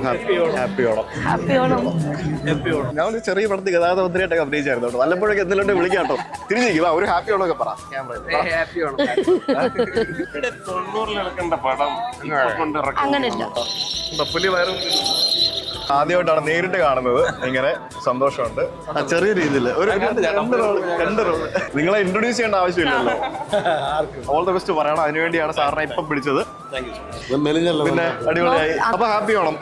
Happy Onam. ഞാൻ ഒരു ചെറിയ പടത്തിൽ ഗതാഗത മന്ത്രിയായിട്ടൊക്കെ അഭിനയിച്ചായിരുന്നു കേട്ടോ. വല്ലപ്പോഴൊക്കെ എന്തെങ്കിലും വിളിക്കാട്ടോ. തിരിഞ്ഞിരിക്കും ഒരു ഹാപ്പി ഓണം ഒക്കെ പറ. പുലി വയറും ആദ്യമായിട്ടാണ് നേരിട്ട് കാണുന്നത്. ഇങ്ങനെ സന്തോഷമുണ്ട്. ചെറിയ രീതിയിൽ ഒരു രണ്ട് റോൾ നിങ്ങളെ ഇൻട്രൊഡ്യൂസ് ചെയ്യേണ്ട ആവശ്യമില്ലല്ലോ. ഓൾ ദ ബെസ്റ്റ് പറയണം. അതിനുവേണ്ടിയാണ് സാറിനെ ഇപ്പം പിടിച്ചത്. പിന്നെ അടിപൊളിയായി. അപ്പൊ ഹാപ്പി ഓണം.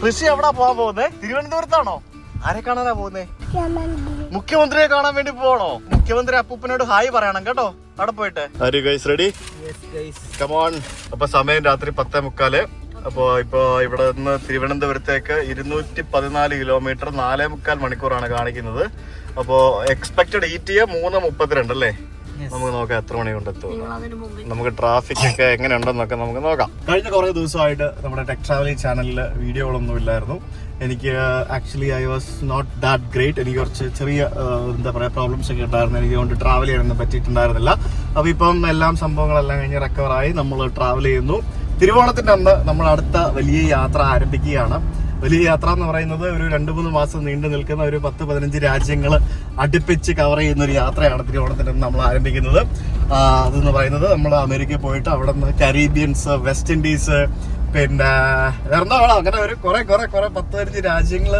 ഋഷി എവിടാ പോവാൻ പോകുന്നേ? തിരുവനന്തപുരത്താണോ? ആരെ കാണാനാ പോകുന്നേ? മുഖ്യമന്ത്രിയെ കാണാൻ വേണ്ടി പോകണോ? മുഖ്യമന്ത്രി അപ്പൂപ്പനോട് ഹായ് പറയണം കേട്ടോ. അവിടെ പോയിട്ട് റെഡി. കമോൺ. അപ്പൊ സമയം രാത്രി 10:45. അപ്പൊ ഇപ്പൊ ഇവിടെ നിന്ന് തിരുവനന്തപുരത്തേക്ക് 214 കിലോമീറ്റർ 4.25 മണിക്കൂറാണ് കാണിക്കുന്നത്. അപ്പോ എക്സ്പെക്ടഡ് ETA 3:32 അല്ലേ? നമുക്ക് നോക്കാം എത്ര മണി കൊണ്ട് എത്തും. നമുക്ക് ട്രാഫിക് ഒക്കെ എങ്ങനെയുണ്ടെന്നൊക്കെ നമുക്ക് നോക്കാം. കഴിഞ്ഞ കുറെ ദിവസമായിട്ട് നമ്മുടെ ടെക് ട്രാവലിംഗ് ചാനലിൽ വീഡിയോകളൊന്നും ഇല്ലായിരുന്നു. എനിക്ക് actually I was not that great. എനിക്ക് കുറച്ച് ചെറിയ എന്താ പറയുക പ്രോബ്ലംസ് ഒക്കെ ഉണ്ടായിരുന്നു. എനിക്ക് കൊണ്ട് ട്രാവൽ ചെയ്യാനൊന്നും പറ്റിയിട്ടുണ്ടായിരുന്നില്ല. അപ്പോൾ ഇപ്പം എല്ലാം സംഭവങ്ങളെല്ലാം കഴിഞ്ഞ് റിക്കവറായി നമ്മൾ ട്രാവൽ ചെയ്യുന്നു. തിരുവോണത്തിൻ്റെ അന്ന് നമ്മൾ അടുത്ത വലിയ യാത്ര ആരംഭിക്കുകയാണ്. വലിയ യാത്ര എന്ന് പറയുന്നത് ഒരു 2-3 മാസം നീണ്ടു നിൽക്കുന്ന ഒരു 10-15 രാജ്യങ്ങൾ അടുപ്പിച്ച് കവർ ചെയ്യുന്ന ഒരു യാത്രയാണ് തിരുവോണത്തിൻ്റെ അന്ന് നമ്മൾ ആരംഭിക്കുന്നത്. അതെന്ന് പറയുന്നത് നമ്മൾ അമേരിക്കയിൽ പോയിട്ട് അവിടെ നിന്ന് കരീബിയൻസ്, വെസ്റ്റ് ഇൻഡീസ്, പിന്നെ എറണാകുളം, അങ്ങനെ ഒരു കുറെ 10-15 രാജ്യങ്ങൾ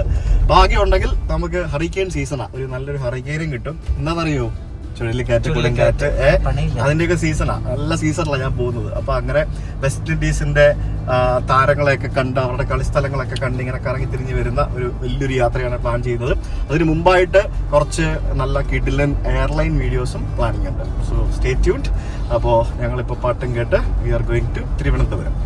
ഭാഗ്യമുണ്ടെങ്കിൽ നമുക്ക് ഹറിക്കെയിൻ സീസണാണ്. ഒരു നല്ലൊരു ഹറിക്കെയിനും കിട്ടും. എന്താണെന്നറിയോ? ചുഴലിക്കാറ്റ്, കൊടുങ്കാറ്റ്, അതിന്റെയൊക്കെ സീസണാ. നല്ല സീസണിലാണ് ഞാൻ പോകുന്നത്. അപ്പൊ അങ്ങനെ വെസ്റ്റ് ഇൻഡീസിന്റെ താരങ്ങളെയൊക്കെ കണ്ട് അവരുടെ കളിസ്ഥലങ്ങളൊക്കെ കണ്ട് ഇങ്ങനെ കറങ്ങി തിരിഞ്ഞ് വരുന്ന ഒരു വലിയൊരു യാത്രയാണ് പ്ലാൻ ചെയ്യുന്നത്. അതിന് മുമ്പായിട്ട് കുറച്ച് നല്ല കിഡിലൻ എയർലൈൻ വീഡിയോസും പ്ലാനിങ് ഉണ്ട്. So stay tuned. അപ്പോൾ ഞങ്ങളിപ്പോൾ പാട്ടും കേട്ട് we are going to Thiruvananthapuram.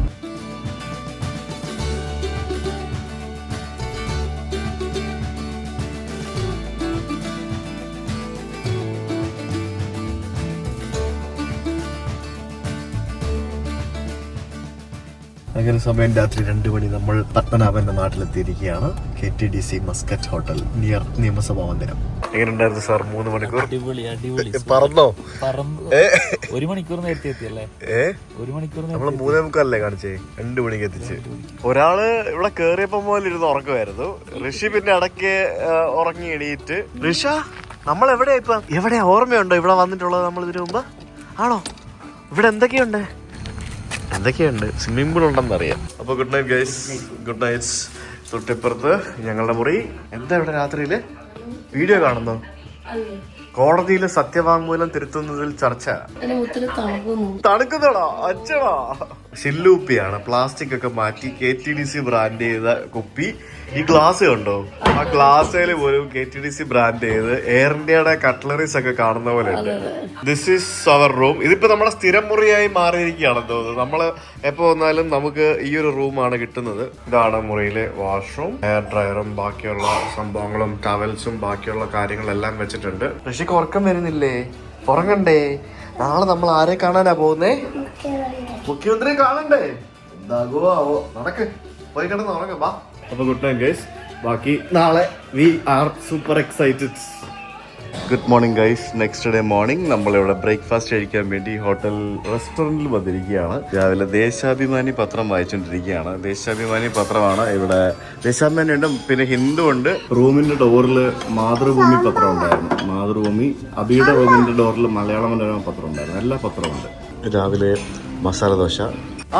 അങ്ങനെ സമയം രാത്രി 2 മണി. നമ്മൾ പത്മനാഭന്റെ നാട്ടിലെത്തിയിരിക്കുകയാണ്. KTDC മസ്കറ്റ് ഹോട്ടൽ നിയർ നിയമസഭാ മന്ദിരം. എങ്ങനെയുണ്ടായിരുന്നു സാർ 3 മണിക്കൂർ? പറന്നോ? 1 മണിക്കൂർ നേരത്തെ എത്തിയല്ലേ? 1 മണിക്കൂർ നമ്മൾ 3:45 കാണിച്ചേ, 2 മണിക്ക് എത്തിച്ച്. ഒരാള് ഇവിടെ കേറിയപ്പോ പോലെ ഇരുന്ന് ഉറക്കമായിരുന്നു. ഋഷി പിന്നെ ഇടയ്ക്ക് ഉറങ്ങി എണീറ്റ്. ഋഷ, നമ്മൾ എവിടെയാ ഇപ്പൊ? എവിടെയാ? ഓർമ്മയുണ്ടോ ഇവിടെ വന്നിട്ടുള്ളത് നമ്മൾ ഇതിനു മുമ്പ്? ആണോ? ഇവിടെ എന്തൊക്കെയുണ്ട്? സ്വിമ്മിംഗ് പൂൾ ഉണ്ടെന്ന് അറിയാം. അപ്പൊ good night guys. Good night. തൊട്ടിപ്പുറത്ത് ഞങ്ങളുടെ മുറി. എന്താ ഇവിടെ രാത്രിയില് വീഡിയോ കാണുന്നു? കോടതിയില് സത്യവാങ്മൂലം തിരുത്തുന്നതിൽ ചർച്ച. തണുക്കുന്നതാണോ? അച്ഛടാ. ഷില്ലൂപ്പിയാണ്. പ്ലാസ്റ്റിക് ഒക്കെ മാറ്റി KTDC ബ്രാൻഡ് ചെയ്ത കുപ്പി. ഈ ഗ്ലാസ് കണ്ടോ? ആ ഗ്ലാസ്സിൽ പോലും KTDC ബ്രാൻഡ് ചെയ്ത് എയർ ഇന്ത്യയുടെ കട്ട്ലറീസ് ഒക്കെ കാണുന്ന പോലെ ഉണ്ട്. This is our room. ഇതിപ്പോ നമ്മുടെ സ്ഥിരം മുറിയായി മാറിയിരിക്കുകയാണെന്ന് തോന്നുന്നു. നമ്മള് എപ്പോ വന്നാലും നമുക്ക് ഈ ഒരു റൂമാണ് കിട്ടുന്നത്. ഇതാണ് മുറിയിലെ വാഷ്റൂം. ഹെയർ ഡ്രയറും ബാക്കിയുള്ള സംഭവങ്ങളും ടവൽസും ബാക്കിയുള്ള കാര്യങ്ങളെല്ലാം വെച്ചിട്ടുണ്ട്. ഋഷിക്ക് ഉറക്കം വരുന്നില്ലേ? ഉറങ്ങണ്ടേ? നാളെ നമ്മൾ ആരെ കാണാനാ പോകുന്നേ? മുഖ്യമന്ത്രിയെ കാണണ്ടേ? എന്താകുവോ ആവോ. നടക്ക്, പോയി കിടന്ന് ഉറങ്ങ. ബാ. അപ്പൊ ഗുഡ് നൈറ്റ് ഗൈസ്. ബാക്കി നാളെ we are super excited. Good morning guys. Next day morning നമ്മളിവിടെ ബ്രേക്ക്ഫാസ്റ്റ് കഴിക്കാൻ വേണ്ടി ഹോട്ടൽ റെസ്റ്റോറൻറ്റിൽ വന്നിരിക്കുകയാണ്. രാവിലെ ദേശാഭിമാനി പത്രം വായിച്ചുകൊണ്ടിരിക്കുകയാണ്. ദേശാഭിമാനി പത്രമാണ് ഇവിടെ. ദേശാഭിമാനി ഉണ്ട്, പിന്നെ ഹിന്ദു ഉണ്ട്. റൂമിന്റെ ഡോറിൽ മാതൃഭൂമി പത്രം ഉണ്ടായിരുന്നു. മാതൃഭൂമി. അബിയുടെ റൂമിന്റെ ഡോറിൽ മലയാള മനോരമ പത്രം ഉണ്ടായിരുന്നു. എല്ലാ പത്രമുണ്ട്. രാവിലെ മസാല ദോശ.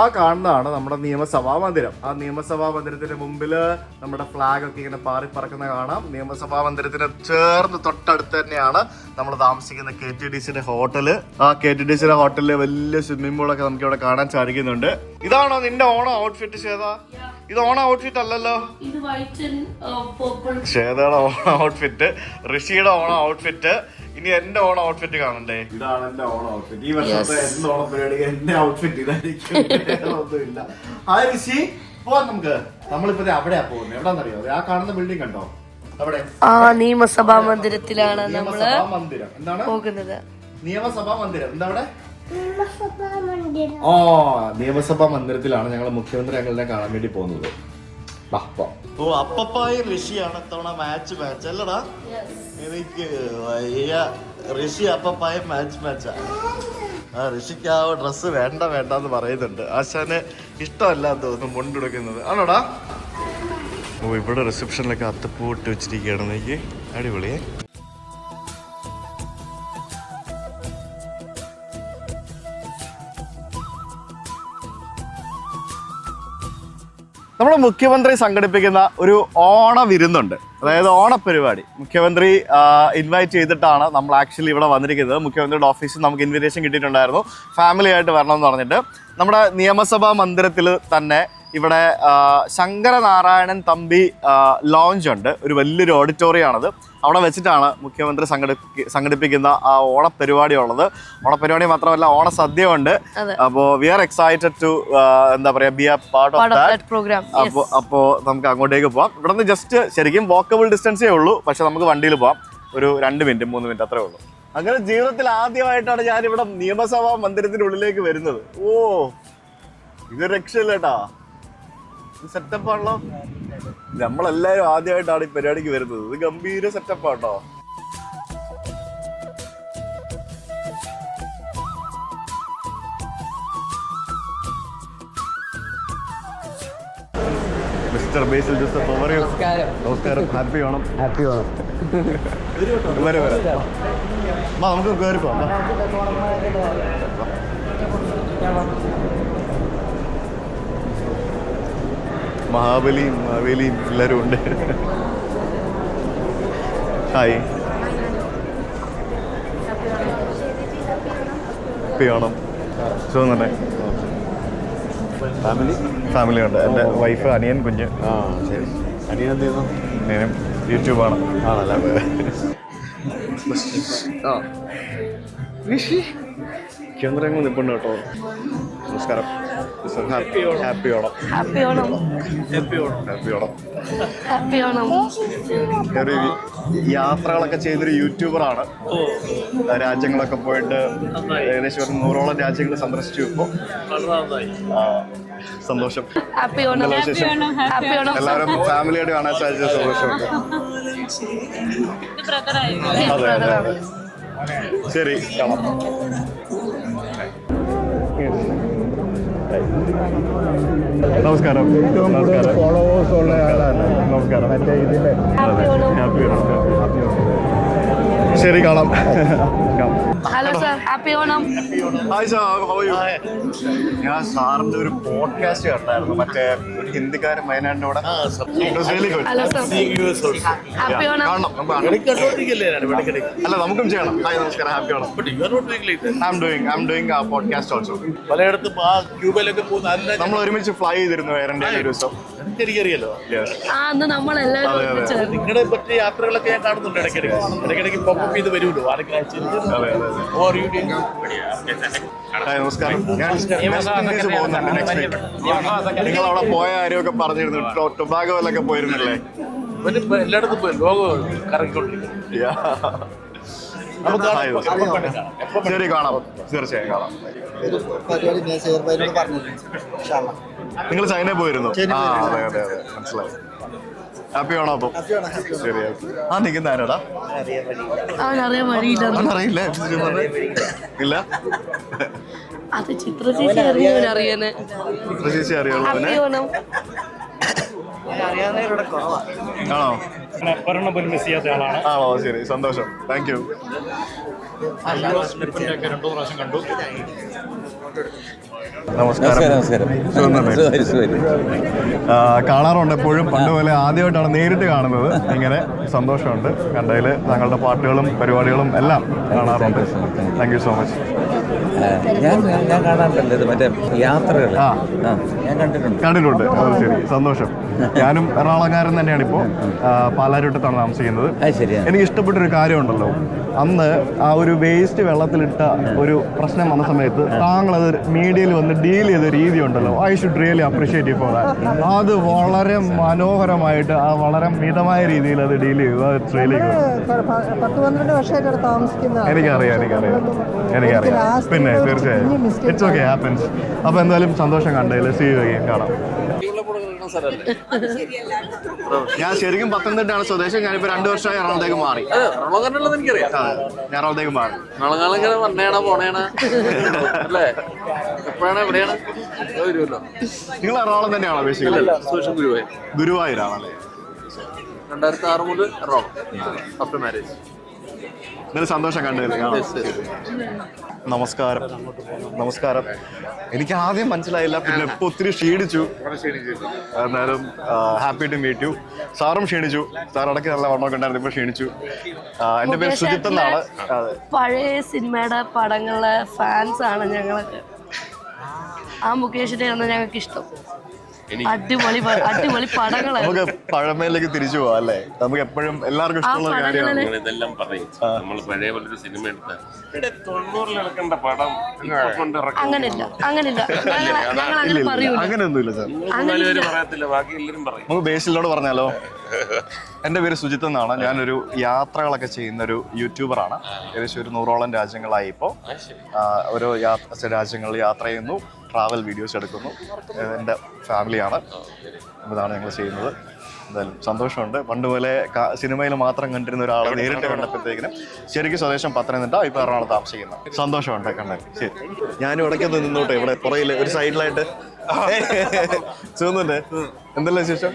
ആ കാണുന്നതാണ് നമ്മുടെ നിയമസഭാ മന്ദിരം. ആ നിയമസഭാ മന്ദിരത്തിന്റെ മുമ്പില് നമ്മുടെ ഫ്ലാഗ് ഒക്കെ ഇങ്ങനെ പാറി പറക്കുന്ന കാണാം. നിയമസഭാ മന്ദിരത്തിന് ചേർന്ന് തൊട്ടടുത്ത് തന്നെയാണ് നമ്മൾ താമസിക്കുന്ന KTDCയുടെ ഹോട്ടല്. ആ KTDCയുടെ ഹോട്ടലില് വലിയ സ്വിമ്മിംഗ് പൂളൊക്കെ നമുക്ക് ഇവിടെ കാണാൻ സാധിക്കുന്നുണ്ട്. ഇതാണോ നിന്റെ ഓണം ഔട്ട്ഫിറ്റ് ശ്വേത? ഇത് ഓണം ഔട്ട്ഫിറ്റ് അല്ലല്ലോ. ശ്വേതയുടെ ഓണം ഔട്ട്ഫിറ്റ്, ഋഷിയുടെ ഓണം ഔട്ട്ഫിറ്റ്. ഇനി എന്റെ ഓണം ഔട്ട്ഫിറ്റ് കാണണ്ടേ? ഇതാണ് എന്റെ ഓണം ഔട്ട്ഫിറ്റ്. ഈ വർഷത്തെ എന്റെ ഓണം പരിപാടി എന്റെ ഔട്ട്ഫിറ്റ് ഇതായിരിക്കും. ഒന്നുമില്ല. ഹായ് ഋഷി, പോവാം നമുക്ക്. നമ്മളിപ്പോ അവിടെയാ പോകുന്നത്. എവിടാന്നറിയോ? ആ കാണുന്ന ബിൽഡിംഗ് കണ്ടോ? അവിടെ നിയമസഭാ മന്ദിരത്തിലാണ് നമ്മള് പോകുന്നത്. നിയമസഭാ മന്ദിരം എന്താ അവിടെ? നിയമസഭാ മന്ദിരത്തിലാണ് ഞങ്ങൾ മുഖ്യമന്ത്രി അംഗങ്ങളെ കാണാൻ വേണ്ടി പോകുന്നത്. ഓ അപ്പപ്പായി ഋഷിയാണ് ഇത്തവണ മാച്ച് അല്ലടാ. എനിക്ക് വയ്യ. ഋഷി അപ്പപ്പായ മാച്ചാ. ആ ഋഷിക്ക് ആ ഡ്രസ്സ് വേണ്ടെന്ന് പറയുന്നുണ്ട്. ആശാന് ഇഷ്ടമല്ലാത്ത തോന്നുന്നു മുണ്ടെടുക്കുന്നത് ആണോടാ. ഓ ഇവിടെ റിസപ്ഷനിലൊക്കെ അത്തപ്പൂ ഇട്ട് വെച്ചിരിക്കുകയാണ്. എനിക്ക് അടിപൊളിയേ. നമ്മുടെ മുഖ്യമന്ത്രി സംഘടിപ്പിക്കുന്ന ഒരു ഓണ വിരുന്നുണ്ട്, അതായത് ഓണപ്പരിപാടി. മുഖ്യമന്ത്രി ഇൻവൈറ്റ് ചെയ്തിട്ടാണ് നമ്മൾ ആക്ച്വലി ഇവിടെ വന്നിരിക്കുന്നത്. മുഖ്യമന്ത്രിയുടെ ഓഫീസിൽ നമുക്ക് ഇൻവിറ്റേഷൻ കിട്ടിയിട്ടുണ്ടായിരുന്നു, ഫാമിലി ആയിട്ട് വരണം എന്ന് പറഞ്ഞിട്ട്. നമ്മുടെ നിയമസഭാ മന്ദിരത്തിൽ തന്നെ ഇവിടെ ശങ്കരനാരായണൻ തമ്പി ലോഞ്ച് ഉണ്ട്. ഒരു വലിയൊരു ഓഡിറ്റോറിയമാണത്. അവിടെ വെച്ചിട്ടാണ് മുഖ്യമന്ത്രി സംഘടിപ്പിക്കുന്ന ആ ഓണപ്പരിപാടി ഉള്ളത്. ഓണപ്പരിപാടി മാത്രമല്ല, ഓണസദ്യ ഉണ്ട്. അപ്പോൾ വി ആർ എക്സൈറ്റഡ് ടു എന്താ പറയുക, be a part of that programme. അപ്പോൾ നമുക്ക് അങ്ങോട്ടേക്ക് പോവാം. ഇവിടെ നിന്ന് ജസ്റ്റ് ശരിക്കും വാക്കബിൾ ഡിസ്റ്റൻസേ ഉള്ളൂ, പക്ഷെ നമുക്ക് വണ്ടിയിൽ പോവാം. ഒരു 2 മിനിറ്റ് 3 മിനിറ്റ് അത്രേ ഉള്ളൂ. അങ്ങനെ ജീവിതത്തിൽ ആദ്യമായിട്ടാണ് ഞാനിവിടെ നിയമസഭാ മന്ദിരത്തിനുള്ളിലേക്ക് വരുന്നത്. ഓ ഇത് രക്ഷയില്ലേട്ടാ, സെറ്റപ്പാണല്ലോ. നമ്മളെല്ലാവരും ആദ്യമായിട്ടാണ് ഈ പരിപാടിക്ക് വരുന്നത്. ഇത് ഗംഭീര സെറ്റപ്പാട്ടോ. മിസ്റ്റർ ബേസിൽ ജോസഫ്, നമസ്കാരം. ഹാപ്പി ഓണം. നമുക്ക് കയറി പോവാം. മഹാബലിയും മാവേലിയും എല്ലാവരും ഉണ്ട്. Hi, happy Onam. സുഖം. ഫാമിലി ഉണ്ട്. എൻ്റെ വൈഫ്, അനിയൻ, കുഞ്ഞ്. ശരി. അനിയൻ എന്ത് ചെയ്യുന്നു? അനിയനും യൂട്യൂബാണ്. ആണല്ലേ. കേന്ദ്രങ്ങൾ നിൽപ്പുണ്ട് കേട്ടോ. നമസ്കാരം. ഹാപ്പി ഓണം. ഒരു യാത്രകളൊക്കെ ചെയ്യുന്നൊരു യൂട്യൂബറാണ്. രാജ്യങ്ങളൊക്കെ പോയിട്ട് ഏകദേശം ഒരു 100ഓളം രാജ്യങ്ങൾ സന്ദർശിച്ചു. ഇപ്പോൾ സന്തോഷം. എല്ലാവരും ഫാമിലിയായിട്ട് കാണാൻ സാധിച്ച സന്തോഷമുണ്ട്. അതെ. ശരി, കാണാം. നമസ്കാരം. ഫോളോവേഴ്സ് ഉള്ള ആളാണ്. നമസ്കാരം. മറ്റേ ഇതിൻ്റെ ഹാപ്പി ഓണം. ശരി, കാണാം. Hello sir, happy Onam. Hi sir, how are you? ഞാൻ സാറിന്റെ ഒരു പോഡ്കാസ്റ്റ് കണ്ടായിരുന്നു, മറ്റേ ഒരു ഹിന്ദിക്കാരൻ വയനാടിന്റെ കൂടെ. Hello sir, happy Onam. അല്ല, നമുക്കും ചെയ്യണം. ഹായ്, നമസ്കാരം. Happy Onam. I'm doing a podcast also. പലയിടത്തും ആ ക്യൂബയിലൊക്കെ പോകുന്ന നമ്മൾ ഒരുമിച്ച് ഫ്ലൈ ചെയ്തിരുന്നു എയർ ഇന്ത്യയിൽ ഒരു ദിവസം. എനിക്കറിയാലോ. അന്ന് നമ്മളെല്ലാവരും നിങ്ങളുടെ പറ്റിയ യാത്രകളൊക്കെ ഞാൻ കാണുന്നുണ്ട് ഇടയ്ക്കിടയ്ക്ക് പോപ്പ് ചെയ്ത് വരുമല്ലോ. ആരൊക്കെ നമസ്കാരം. ഞാൻ പോകുന്നുണ്ട് നെക്സ്റ്റ് വീക്ക്. നിങ്ങൾ അവിടെ പോയ കാര്യമൊക്കെ പറഞ്ഞിരുന്നു. ടൊബാഗോയിലൊക്കെ പോയിരുന്നല്ലേ? എല്ലായിടത്തും പോയി ലോകം കറങ്ങിക്കൊണ്ടിരിക്കുന്നു. ശരി, കാണാം. തീർച്ചയായും കാണാം. നിങ്ങൾ ചൈനയിൽ പോയിരുന്നു? അതെ, മനസ്സിലായി. ഹാപ്പി ആണോ? അപ്പം ശരി. ആ നിൽക്കുന്ന ആരോടാ? അറിയില്ല. ഇല്ല, അത് ചിത്രചേച്ചി അറിയാനെ. ചിത്രചേച്ചി അറിയുള്ളൂ. ആണോ? ആണോ? ശരി, സന്തോഷം. Thank you. നമസ്കാരം. കാണാറുണ്ട് എപ്പോഴും. പണ്ട് പോലെ ആദ്യമായിട്ടാണ് നേരിട്ട് കാണുന്നത്. ഇങ്ങനെ സന്തോഷമുണ്ട് കണ്ടതിൽ. താങ്കളുടെ പാട്ടുകളും പരിപാടികളും എല്ലാം കാണാറുണ്ട്. Thank you so much. ഞാൻ കാണാറുണ്ടല്ലോ ഇത് മറ്റേ യാത്രകൾ. ഞാൻ കണ്ടിട്ടുണ്ട്. അത് ശരി, സന്തോഷം. ഞാനും എറണാകുളംകാരൻ തന്നെയാണ്. ഇപ്പോൾ പാലാരിവട്ടത്താണ് താമസിക്കുന്നത്. എനിക്ക് ഇഷ്ടപ്പെട്ടൊരു കാര്യമുണ്ടല്ലോ, അന്ന് ആ ഒരു വേസ്റ്റ് വെള്ളത്തിലിട്ട ഒരു പ്രശ്നം വന്ന സമയത്ത് താങ്കൾ അത് മീഡിയയിൽ വന്ന് ഡീൽ ചെയ്ത രീതി ഉണ്ടല്ലോ. I should really appreciate for that. അത് വളരെ മനോഹരമായിട്ട്, ആ വളരെ മിതമായ രീതിയിൽ അത് ഡീൽ ചെയ്തു. അത് റിയലി ഗുഡ്. 10-12 വർഷമായിട്ട് താമസിക്കുന്ന എനിക്കറിയാം. പിന്നെ തീർച്ചയായും ഇറ്റ്സ് ഓക്കെ, ഹാപ്പൻസ്. അപ്പോൾ എന്തായാലും സന്തോഷം കണ്ടതിൽ. See you again. കാണാം. നടക്കുന്ന സ്ഥലമല്ലേ? ഞാൻ ശരിക്കും പത്തനംതിട്ടയാണ് സ്വദേശം. ഞാനിപ്പോ 2 വർഷമായി എറണാകുളത്തേക്ക് മാറി. എറണാകുളത്തുള്ളത് എനിക്കറിയാം. ഞാൻ എറണാകുളത്തേക്ക് മാറി. നാളെ വന്നേണ പോണേണ അല്ലേ? എപ്പോഴാണ് എവിടെയാണ് വരുമല്ലോ. നിങ്ങൾ എറണാകുളം തന്നെയാണോ ബേസിക്കലി? സുരേഷൻ ഗുരുവായൂരാണല്ലേ? 2006 മുതൽ എറണാകുളം ആഫ്റ്റർ മാരേജ്. ഇന്നലെ സന്തോഷം കണ്ടതിൽ. നമസ്കാരം. നമസ്കാരം. എനിക്ക് ആദ്യം മനസ്സിലായില്ല, പിന്നെ ഇപ്പൊ ഒത്തിരി ക്ഷീണിച്ചു. എന്നാലും ഹാപ്പി ടു മീറ്റ് യു. സാറും ക്ഷീണിച്ചു. സാർ ഇടയ്ക്ക് നല്ല വണ്ണമൊക്കെ ഉണ്ടായിരുന്നു, ഇപ്പൊ ക്ഷീണിച്ചു. എന്റെ പേര് സുജിത്ത് എന്നാണ്. പഴയ സിനിമയുടെ പടങ്ങളിലെ ഫാൻസ് ആണ് ഞങ്ങളൊക്കെ. ആ മുകേഷിന്റെ ഞങ്ങൾക്ക് ഇഷ്ടം. അടിപൊളി പടങ്ങളാണ്. നമുക്ക് പഴമയിലേക്ക് തിരിച്ചു പോവാം അല്ലേ? നമുക്ക് എപ്പോഴും എല്ലാവർക്കും ഇഷ്ടമുള്ള കാര്യമാണ്. ഇതെല്ലാം പറയും. നമ്മൾ പഴയ പോലൊരു സിനിമ എടുത്താൽ 90-ൽ നടക്കേണ്ട പടം അങ്ങനെയില്ല. ഞങ്ങൾ അങ്ങനെ പറയൂല. അങ്ങനെയൊന്നുമില്ല സാർ. പറയത്തില്ല, ബാക്കി എല്ലാവരും പറയും. നമുക്ക് ബേസിലോട് പറഞ്ഞാലോ? എൻ്റെ പേര് സുജിത്ത് എന്നാണ്. ഞാനൊരു യാത്രകളൊക്കെ ചെയ്യുന്ന ഒരു യൂട്യൂബറാണ്. ഏകദേശം ഒരു 100ഓളം രാജ്യങ്ങളായി ഇപ്പോൾ. ഓരോ രാജ്യങ്ങളിൽ യാത്ര ചെയ്യുന്നു, ട്രാവൽ വീഡിയോസ് എടുക്കുന്നു. എൻ്റെ ഫാമിലിയാണ്. ഇതാണ് ഞങ്ങൾ ചെയ്യുന്നത്. എന്തായാലും സന്തോഷമുണ്ട്. പണ്ട് പോലെ സിനിമയിൽ മാത്രം കണ്ടിരുന്ന ഒരാളെ നേരിട്ട് കണ്ടപ്പോഴത്തേക്കിനും ശരിക്കും സ്വദേശം പത്തനംതിട്ട, ഇപ്പോൾ എറണാകുളത്ത് താമസിക്കുന്നത്. സന്തോഷമുണ്ട് കണ്ടാൽ. ശരി, ഞാനും ഇടയ്ക്കൊന്ന് നിന്നോട്ടെ. ഇവിടെ പുറയിൽ ഒരു സൈഡിലായിട്ട് സുഖന്നുണ്ട്. എന്തെല്ലാം വിശേഷം?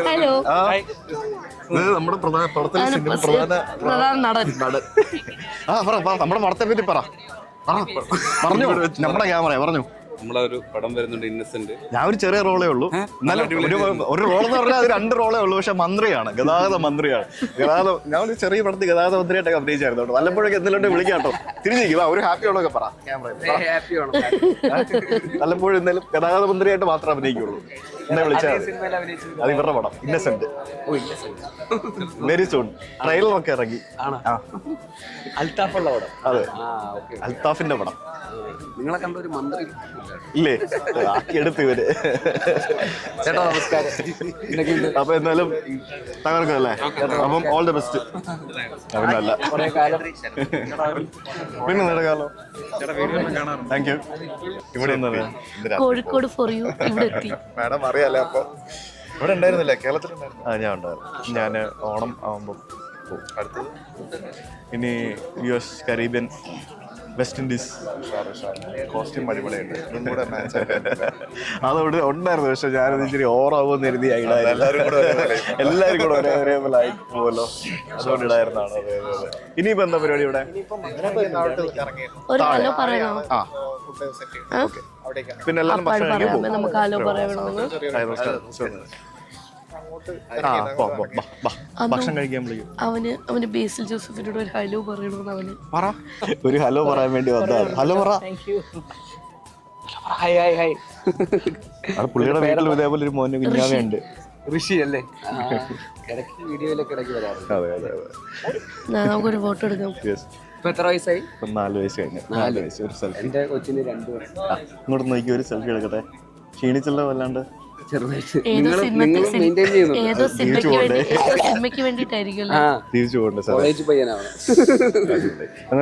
ഹലോ. നമ്മുടെ പ്രധാന നടൻ. നമ്മുടെ പടത്തെ പറ്റി പറഞ്ഞു. നമ്മുടെ ക്യാമറ പറഞ്ഞു. നമ്മളെ ഒരു പടം വരുന്നുണ്ട്, ഇന്നസെന്റ്. ഞാൻ ഒരു ചെറിയ റോളേ ഉള്ളൂ. എന്നാലും ഒരു റോളെന്ന് പറഞ്ഞാൽ അത് 2 റോളേ ഉള്ളൂ. പക്ഷെ മന്ത്രിയാണ്, ഗതാഗത മന്ത്രിയാണ്. ഞാൻ ഒരു ചെറിയ പടത്തിൽ ഗതാഗത മന്ത്രിയായിട്ടൊക്കെ അഭിനയിച്ചായിരുന്നു കേട്ടോ. വല്ലപ്പോഴൊക്കെ എന്തെങ്കിലും വിളിക്കാട്ടോ. തിരിഞ്ഞിരിക്കും. ഒരു ഹാപ്പി ഓണൊക്കെ പറ. വല്ലപ്പോഴും എന്തായാലും ഗതാഗത മന്ത്രിയായിട്ട് മാത്രമേ അഭിനയിക്കുള്ളൂ. എന്നെ വിളിച്ചാൽ അത് ഇവരുടെ പടം ഇന്നസെന്റ്. Very soon. ട്രെയിലറൊക്കെ ഇറങ്ങി. അൽത്താഫുള്ള പടം. അതെ, അൽത്താഫിന്റെ പടം. നിങ്ങളെ കണ്ട ഒരു മന്ത്രി ഇല്ലേ? ആക്കിയെടുത്ത് ഇവര്. ചേട്ടാ നമസ്കാരം. അപ്പൊ എന്തായാലും തകർക്കല്ലേ? അപ്പം ഓൾ ദി ബെസ്റ്റ്. അവനല്ല പിന്നെ നേടകാലോ. Thank you. ഇവിടെ കോഴിക്കോട് ഫോർ യു ഇവിടെ എത്തി. മാഡം അറിയാലേ? അപ്പൊ ഇവിടെ ഉണ്ടായിരുന്നില്ലേ? കേരളത്തിലുണ്ടായിരുന്നു. ഞാൻ ഉണ്ടായിരുന്നു. ഞാൻ ഓണം ആവുമ്പം പോകും. അടുത്തത് ഇനി US, Caribbean, West Indies. Costume അടിപൊളിയുണ്ട്. അതോട് ഉണ്ടായിരുന്നു. പക്ഷെ ഞാനത് ഇച്ചിരി ഓവറാവുമെന്ന് കരുതി എല്ലാവരും കൂടെ ഒരേപോലെ ആയി പോവല്ലോ. അതുകൊണ്ട് ഇടായിരുന്നാണ്. ഇനിയിപ്പോ എന്താ പരിപാടി ഇവിടെ? പിന്നെ എല്ലാവരും ഭക്ഷണം കഴിക്കാൻ വിളിക്കും. അവന് ബേസിൽ ജോസഫിനോട് ഒരു ഹലോ പറയണമെന്ന് ഒരു ഹലോ പറയാൻ വേണ്ടി വന്നതാണ്. ഹലോ പറ. പുള്ളിയുടെ വീട്ടിൽ ഇതേപോലെ ഒരു മോന് കുഞ്ഞാവുണ്ട്. ഋഷി അല്ലേ? വീഡിയോയിലൊക്കെ ഇടയ്ക്ക് വരാറുണ്ട്. അതെ അതെ അതെ. നമുക്കൊരു ഫോട്ടോ എടുക്കാം. ഇപ്പൊ എത്ര വയസ്സായി? 4 വയസ്സ് കഴിഞ്ഞു. 4 വയസ്സ്. ഒരു സെൽഫി. എന്റെ കൊച്ചിന് 2 വർഷം. ഇങ്ങോട്ട് നോക്കി ഒരു സെൽഫി എടുക്കട്ടെ. ക്ഷീണിച്ചല്ലോ വല്ലാണ്ട്. ഏതോ സിനിമയ്ക്ക് വേണ്ടിട്ടായിരിക്കും. തിരിച്ചു പോകണ്ടേ സാർ? കോളേജ് പയ്യനാണ്.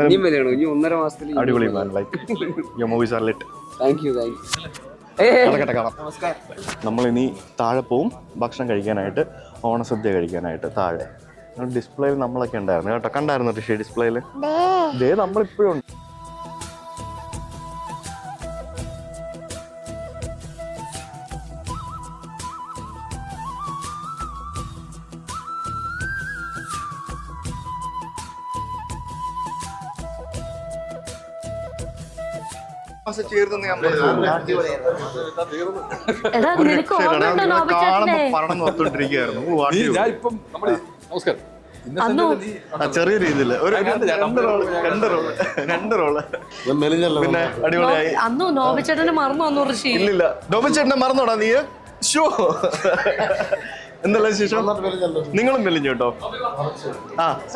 ഇനിയും വരെയാണോ? ഇനി 1.5 മാസത്തിൽ. അടിപൊളി man. Like your movies are lit. Thank you. കാണാം. നമ്മളിനി താഴെ പോവും ഭക്ഷണം കഴിക്കാനായിട്ട്, ഓണസദ്യ കഴിക്കാനായിട്ട്. താഴെ ഡിസ്പ്ലേയിൽ നമ്മളൊക്കെ ഉണ്ടായിരുന്നു കേട്ടോ. കണ്ടായിരുന്നു ഋഷി ഡിസ്പ്ലേയിൽ? ഇതേ നമ്മളിപ്പോഴും ഉണ്ട്. ചെറിയ രീതിയിൽ ഒരു 2 റോള് പിന്നെ അടിപൊളിയായി. നോബിച്ചേട്ടനെ മറന്നു ഋഷി? ഇല്ലില്ല, നോബിച്ചേട്ടനെ മറന്നോടാ നീ? ഷോ എന്തല്ല ശേഷം നിങ്ങളും മെലിഞ്ഞു കേട്ടോ.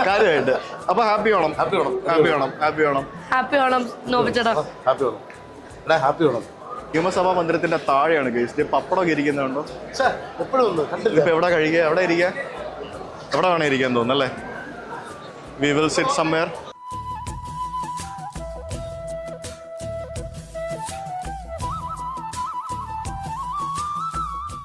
കാര്യമായിട്ട്. അപ്പൊ ഹാപ്പി ഓണം. നോബിച്ചേട്ടാ. നിയമസഭാ മന്ദിരത്തിന്റെ താഴെയാണ് ഗൈസ്. പപ്പടമൊക്കെ ഇരിക്കുന്നുണ്ടോ? ഇപ്പൊ എവിടെ കഴിക്കുക? എവിടെ ഇരിക്കുക? എവിടെ വേണേ ഇരിക്കാൻ തോന്നുന്നല്ലേ? We will sit somewhere.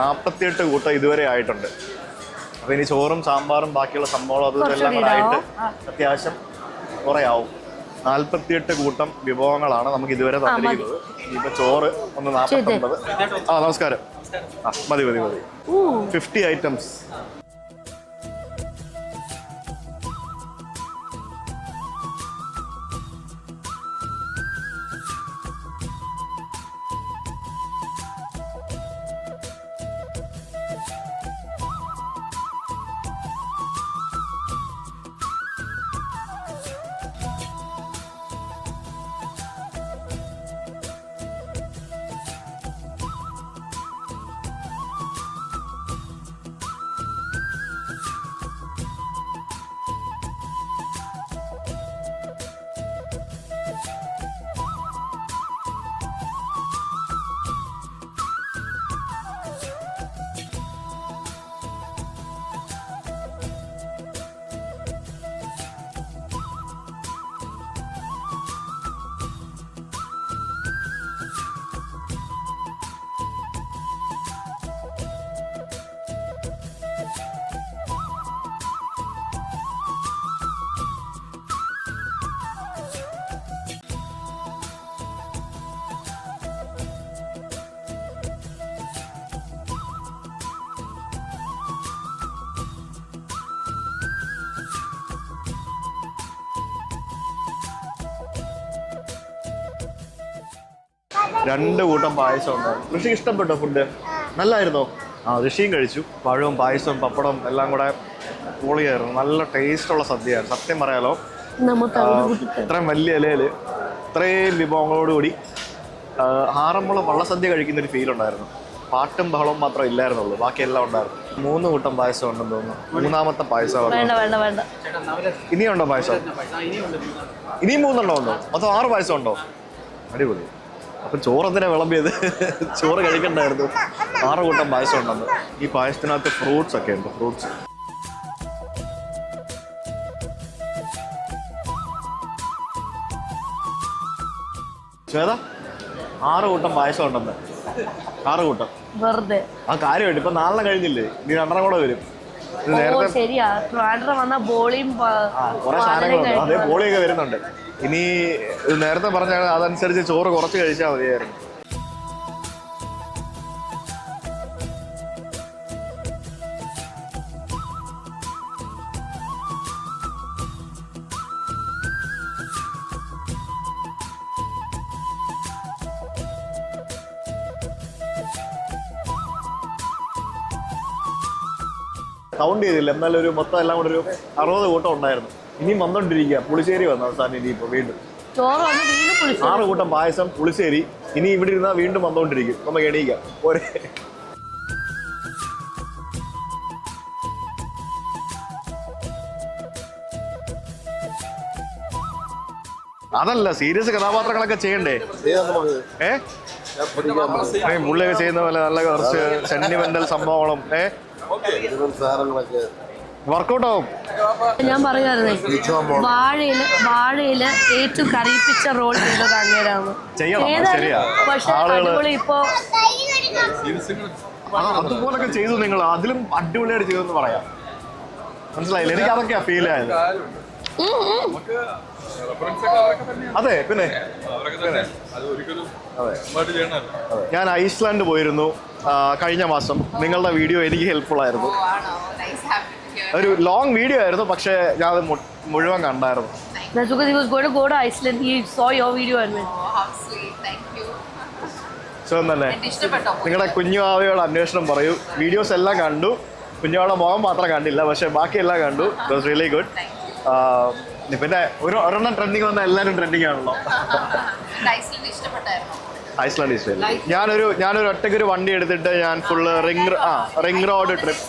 48 കൂട്ടം ഇതുവരെ ആയിട്ടുണ്ട്. അപ്പോൾ ഇനി ചോറും സാമ്പാറും ബാക്കിയുള്ള സംഭവങ്ങളും അതെല്ലാം കൂടെ ആയിട്ട് അത്യാവശ്യം കുറേ ആവും. 48 കൂട്ടം വിഭവങ്ങളാണ് നമുക്ക് ഇതുവരെ തന്നിരിക്കുന്നത്. ഇപ്പൊ ചോറ് ഒന്ന് 49. നമസ്കാരം. മതി 50 ഐറ്റംസ്. രണ്ട് കൂട്ടം പായസം ഉണ്ടായിരുന്നു. ഋഷിക്ക് ഇഷ്ടപ്പെട്ടോ ഫുഡ്? നല്ലായിരുന്നോ? ഋഷിയും കഴിച്ചു. പഴവും പായസവും പപ്പടവും എല്ലാം കൂടെ പൊളിയായിരുന്നു. നല്ല ടേസ്റ്റുള്ള സദ്യയായിരുന്നു സത്യം പറയാലോ. ഇത്രയും വലിയ ഇലയിൽ ഇത്രയും വിഭവങ്ങളോടുകൂടി ആറന്മുള വള്ളസദ്യ കഴിക്കുന്നൊരു ഫീൽ ഉണ്ടായിരുന്നു. പാട്ടും ബഹളവും മാത്രമേ ഇല്ലായിരുന്നുള്ളൂ, ബാക്കിയെല്ലാം ഉണ്ടായിരുന്നു. 3 കൂട്ടം പായസം ഉണ്ടെന്ന് തോന്നുന്നു. 3ാമത്തെ പായസം. ഇനിയുണ്ടോ പായസം? ഇനിയും 3 ഉണ്ടോ? മൊത്തം 6 പായസം ഉണ്ടോ? അടിപൊളി. അപ്പം ചോറെന്തിനാ വിളമ്പിയത്? ചോറ് കഴിക്കണ്ടായിരുന്നു. 6 കൂട്ടം പായസം ഉണ്ടെന്ന്. ഈ പായസത്തിനകത്ത് ഫ്രൂട്ട്സ് ഒക്കെ ഉണ്ട്. ഫ്രൂട്ട്സ് ശ്വേത, 6 കൂട്ടം പായസം ഉണ്ടെന്ന്. 6 കൂട്ടം വെറുതെ ആ കാര്യമായിട്ട്. ഇപ്പൊ 4 കഴിഞ്ഞില്ലേ, ഇനി 2 കൂടെ വരും. ശരിയാ, വന്ന ബോളിയും കുറെ സാധനങ്ങളുണ്ട്. അതേ ബോളിയൊക്കെ വരുന്നുണ്ട്. ഇനി നേരത്തെ പറഞ്ഞ അതനുസരിച്ച് ചോറ് കുറച്ച് കഴിച്ചാൽ മതിയായിരുന്നു. കൗണ്ട് ചെയ്തില്ല, എന്നാലും ഒരു മൊത്തം എല്ലാം കൂടെ ഒരു 60 കൂട്ടം ഉണ്ടായിരുന്നു. ഇനിയും വന്നോണ്ടിരിക്കുക. പുളിശ്ശേരി വന്നു അവസാനം. ഇനിയിപ്പോ വീണ്ടും 6 കൂട്ടം പായസം, പുളിശ്ശേരി. ഇനി ഇവിടെ ഇരുന്നാൽ വീണ്ടും വന്നോണ്ടിരിക്കും. നമുക്ക് എണീക്കാം. ഒരേ അതല്ല, സീരിയസ് കഥാപാത്രങ്ങളൊക്കെ ചെയ്യണ്ടേ? പുള്ളിയൊക്കെ ചെയ്യുന്ന പോലെ നല്ല കുറച്ച് സെന്റിമെന്റൽ സംഭവങ്ങളും വർക്കൗട്ട് ആവും. ഞാൻ പറയാറുന്നേ, വാഴയില് ഏറ്റവും കറിയിപ്പിച്ച റോൾ ചെയ്തത് അങ്ങനെയാണ്. പക്ഷെ അടിപൊളി. ഇപ്പൊ അതുപോലൊക്കെ ചെയ്തു നിങ്ങൾ. അതിലും അടിപൊളിയായിട്ട് ചെയ്തെന്ന് പറയാം. മനസ്സിലായില്ല? എനിക്ക് അതൊക്കെയാ ഫീൽ ആയത്. അതെ, പിന്നെ ഞാൻ ഐസ്ലാൻഡ് പോയിരുന്നു കഴിഞ്ഞ മാസം. നിങ്ങളുടെ വീഡിയോ എനിക്ക് ഹെൽപ്ഫുൾ ആയിരുന്നു. ഒരു ലോങ് വീഡിയോ ആയിരുന്നു, പക്ഷെ ഞാൻ അത് മുഴുവൻ കണ്ടായിരുന്നു. That's because he was going to go to Iceland. He saw your video and went. So തന്നെ നിങ്ങളുടെ കുഞ്ഞുവാവയോട് അന്വേഷണം പറയൂ. വീഡിയോസ് എല്ലാം കണ്ടു, കുഞ്ഞുവാവയുടെ മുഖം മാത്രം കണ്ടില്ല, പക്ഷെ ബാക്കിയെല്ലാം കണ്ടു. It was really good. പിന്നെ ഒരെണ്ണം ട്രെൻഡിങ് വന്നാൽ എല്ലാവരും ട്രെൻഡിങ് ആണല്ലോ. ഐസ്ലാൻഡ് ഇഷ്ടമല്ല. ഞാനൊരു ഒറ്റയ്ക്കൊരു വണ്ടി എടുത്തിട്ട് ഞാൻ ഫുള്ള് റിംഗ് റോഡ് ട്രിപ്പ്.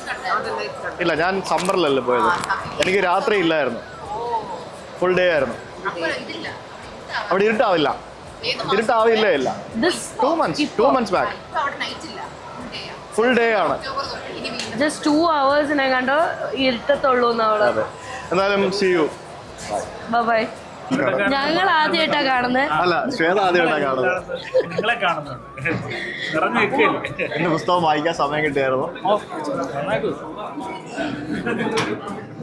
ഇല്ല, ഞാൻ സമ്മറിലല്ലേ പോയത്. എനിക്ക് രാത്രി ഇല്ലായിരുന്നു, ഫുൾ ഡേ ആയിരുന്നു. അവിടെ ഇരുട്ടാവില്ല. ഇല്ല 2 months ബാക്ക് ഫുൾ ഡേ ആണ്. Just 2 hours ഞാൻ കണ്ടോ ഇരുട്ടത്തുള്ളൂ അവിടെ. എന്നാലും see you. Bye. ഞങ്ങൾ ആദ്യമായിട്ടാ കാണുന്നത്. അല്ല, ശ്വേത ആദ്യമായിട്ടാ കാണുന്നത്. നിങ്ങളെ കാണുന്നുണ്ട്. എന്റെ പുസ്തകം വായിക്കാൻ സമയം കിട്ടിയായിരുന്നു.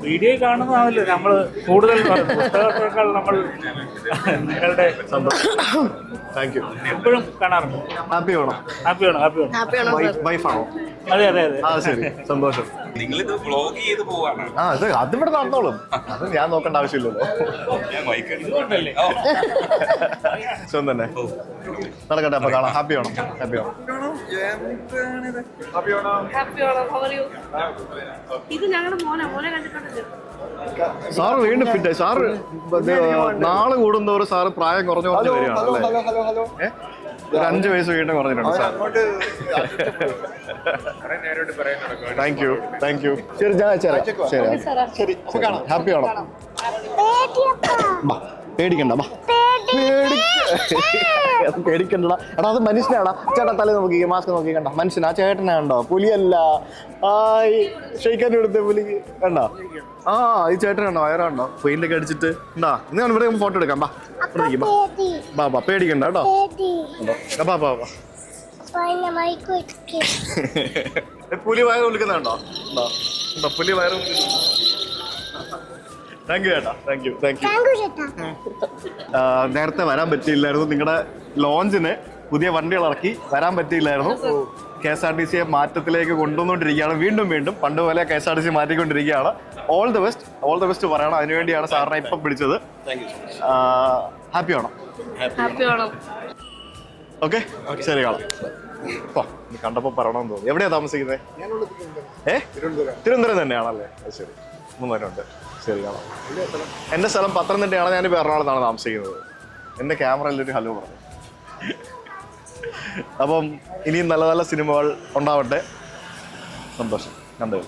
വീഡിയോ കാണുന്നതാണല്ലോ നമ്മൾ കൂടുതൽ പുസ്തകത്തേക്കാൾ നമ്മൾ നിങ്ങളുടെ താങ്ക് യു. എപ്പോഴും കാണാറുണ്ട്. ഹാപ്പി ഓണം. വൈഫാണോ? അതെ. ആ ശരി, സന്തോഷം. നിങ്ങളിത് വ്ളോഗ് ചെയ്ത് പോവാണ്. അതിവിടെ നടന്നോളും, അത് ഞാൻ നോക്കേണ്ട ആവശ്യമില്ലല്ലോ. തന്നെ നടക്കട്ടെ, അപ്പൊ കാണാം. ഹാപ്പി ഓണം. ഇത് ഞങ്ങളുടെ മോനെ കണ്ടിട്ടുണ്ടല്ലോ. സാറ് വീണ്ടും ഫിറ്റ്. സാറ് നാളെ കൂടുന്തോറും സാറ് പ്രായം കുറഞ്ഞു വരികയാണ് അല്ലേ? ഒരു 5 വയസ്സ് വീണ്ടും കുറഞ്ഞിട്ടുണ്ട് സാർ. Thank you. ശരി, ശരി, ഹാപ്പി ആണോ? പേടിക്കണ്ടടാ. എടാ, അത് മനുഷ്യനാടാ. ചേട്ടാ തല നോക്കി, മാസ്ക് നോക്കി കണ്ട മനുഷ്യനാ. ചേട്ടനെ കണ്ടോ? പുലിയല്ല. ഷെയ്ക്കാൻ എടുത്ത പുലിക്ക് കണ്ടോ? ഈ ചേട്ടൻ കണ്ടോ? വയറുണ്ടോ? പെയിന്റ് ഒക്കെ അടിച്ചിട്ട് ഉണ്ടാ. ഇന്ന് ഞാൻ ഇവിടെ ഫോട്ടോ എടുക്കാം. ബാ പേടിക്കണ്ട കേട്ടോ. പുലി വയറ് വിളിക്കുന്നുണ്ടോ? പുലി വയറ്. താങ്ക് യു ചേട്ടാ. Thank you. നേരത്തെ വരാൻ പറ്റിയില്ലായിരുന്നു. നിങ്ങളുടെ ലോഞ്ചിന് പുതിയ വണ്ടികൾ ഇറക്കി വരാൻ പറ്റിയില്ലായിരുന്നു. KSRTC മാറ്റത്തിലേക്ക് കൊണ്ടുവന്നുകൊണ്ടിരിക്കുകയാണ്. വീണ്ടും പണ്ട് പോലെ KSRTC മാറ്റിക്കൊണ്ടിരിക്കുകയാണ്. ഓൾ ദ ബെസ്റ്റ് പറയണം. അതിനുവേണ്ടിയാണ് സാറിനെ ഇപ്പം പിടിച്ചത്. ഹാപ്പി ആണോ? ഓക്കെ, ശരി, കാണാം. കണ്ടപ്പോ പറയണമെന്ന് തോന്നി. എവിടെയാ താമസിക്കുന്നത്? തിരുവനന്തപുരം തന്നെയാണല്ലേ? ശരി, 3 പേരുണ്ട്. ശരി, കാണാം. എൻ്റെ സ്ഥലം പത്തനംതിട്ടയാണ്. ഞാനിപ്പോൾ എറണാകുളത്താണ് താമസിക്കുന്നത്. എൻ്റെ ക്യാമറയിലൊരു ഹലോ പറഞ്ഞു. അപ്പം ഇനിയും നല്ല നല്ല സിനിമകൾ ഉണ്ടാവട്ടെ. സന്തോഷം. കണ്ടു.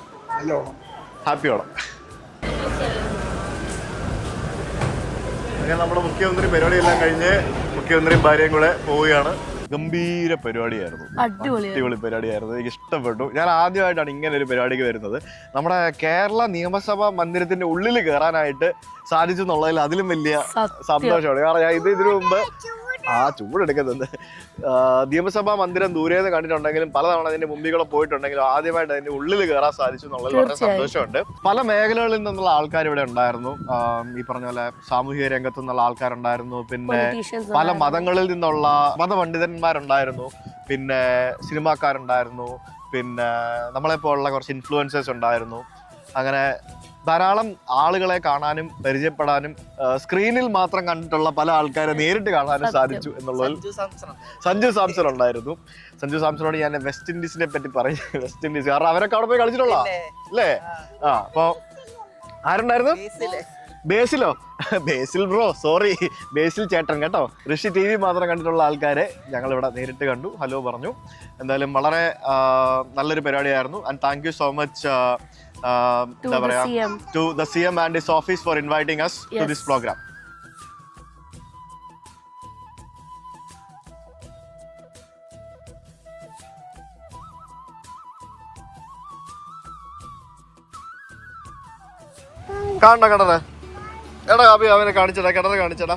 ഹാപ്പി ഓണം. അങ്ങനെ നമ്മുടെ മുഖ്യമന്ത്രി പരിപാടിയെല്ലാം കഴിഞ്ഞ് മുഖ്യമന്ത്രിയും ഭാര്യയും കൂടെ പോവുകയാണ്. ഗംഭീര പരിപാടിയായിരുന്നു. അടിപൊളി പരിപാടിയായിരുന്നു. എനിക്ക് ഇഷ്ടപ്പെട്ടു. ഞാൻ ആദ്യമായിട്ടാണ് ഇങ്ങനെ ഒരു പരിപാടിക്ക് വരുന്നത്. നമ്മുടെ കേരള നിയമസഭാ മന്ദിരത്തിന്റെ ഉള്ളിൽ കയറാനായിട്ട് സാധിച്ചു എന്നുള്ളതിൽ അതിലും വലിയ സന്തോഷമാണ്. കാരണം ഞാൻ ഇതിനു മുമ്പ് ചൂടെടുക്കുന്നത് നിയമസഭാ മന്ദിരം ദൂരേന്ന് കണ്ടിട്ടുണ്ടെങ്കിലും പലതവണ അതിന്റെ മുമ്പിൽ പോയിട്ടുണ്ടെങ്കിലും ആദ്യമായിട്ട് അതിന്റെ ഉള്ളിൽ കയറാൻ സാധിച്ചു എന്നുള്ളതിൽ വളരെ സന്തോഷമുണ്ട്. പല മേഖലകളിൽ നിന്നുള്ള ആൾക്കാർ ഇവിടെ ഉണ്ടായിരുന്നു. ഈ പറഞ്ഞ പോലെ സാമൂഹിക രംഗത്തു നിന്നുള്ള ആൾക്കാരുണ്ടായിരുന്നു. പിന്നെ പല മതങ്ങളിൽ നിന്നുള്ള മതപണ്ഡിതന്മാരുണ്ടായിരുന്നു. പിന്നെ സിനിമാക്കാരുണ്ടായിരുന്നു. പിന്നെ നമ്മളെപ്പോലുള്ള കുറച്ച് ഇൻഫ്ലുവൻസേഴ്സ് ഉണ്ടായിരുന്നു. അങ്ങനെ ധാരാളം ആളുകളെ കാണാനും പരിചയപ്പെടാനും സ്ക്രീനിൽ മാത്രം കണ്ടിട്ടുള്ള പല ആൾക്കാരെ നേരിട്ട് കാണാനും സാധിച്ചു എന്നുള്ളതിൽ സഞ്ജു സാംസൺ ഉണ്ടായിരുന്നു. സഞ്ജു സാംസണോട് ഞാൻ വെസ്റ്റ് ഇൻഡീസിനെ പറ്റി പറയും. വെസ്റ്റ് ഇൻഡീസ് കാരണം അവരൊക്കെ അവിടെ പോയി കളിച്ചിട്ടുള്ള അല്ലേ? അപ്പൊ ആരുണ്ടായിരുന്നു? ബേസിൽ ബ്രോ, സോറി, ബേസിൽ ചേട്ടൻ കേട്ടോ. ഋഷി TV മാത്രം കണ്ടിട്ടുള്ള ആൾക്കാരെ ഞങ്ങൾ ഇവിടെ നേരിട്ട് കണ്ടു, ഹലോ പറഞ്ഞു. എന്തായാലും വളരെ നല്ലൊരു പരിപാടിയായിരുന്നു. And thank you so much to the CM and his office for inviting us to this program. കണ്ടേ എടാ കാപ്പി അവനെ കാണിച്ചടാ, കിണറ് കാണിച്ചടാ.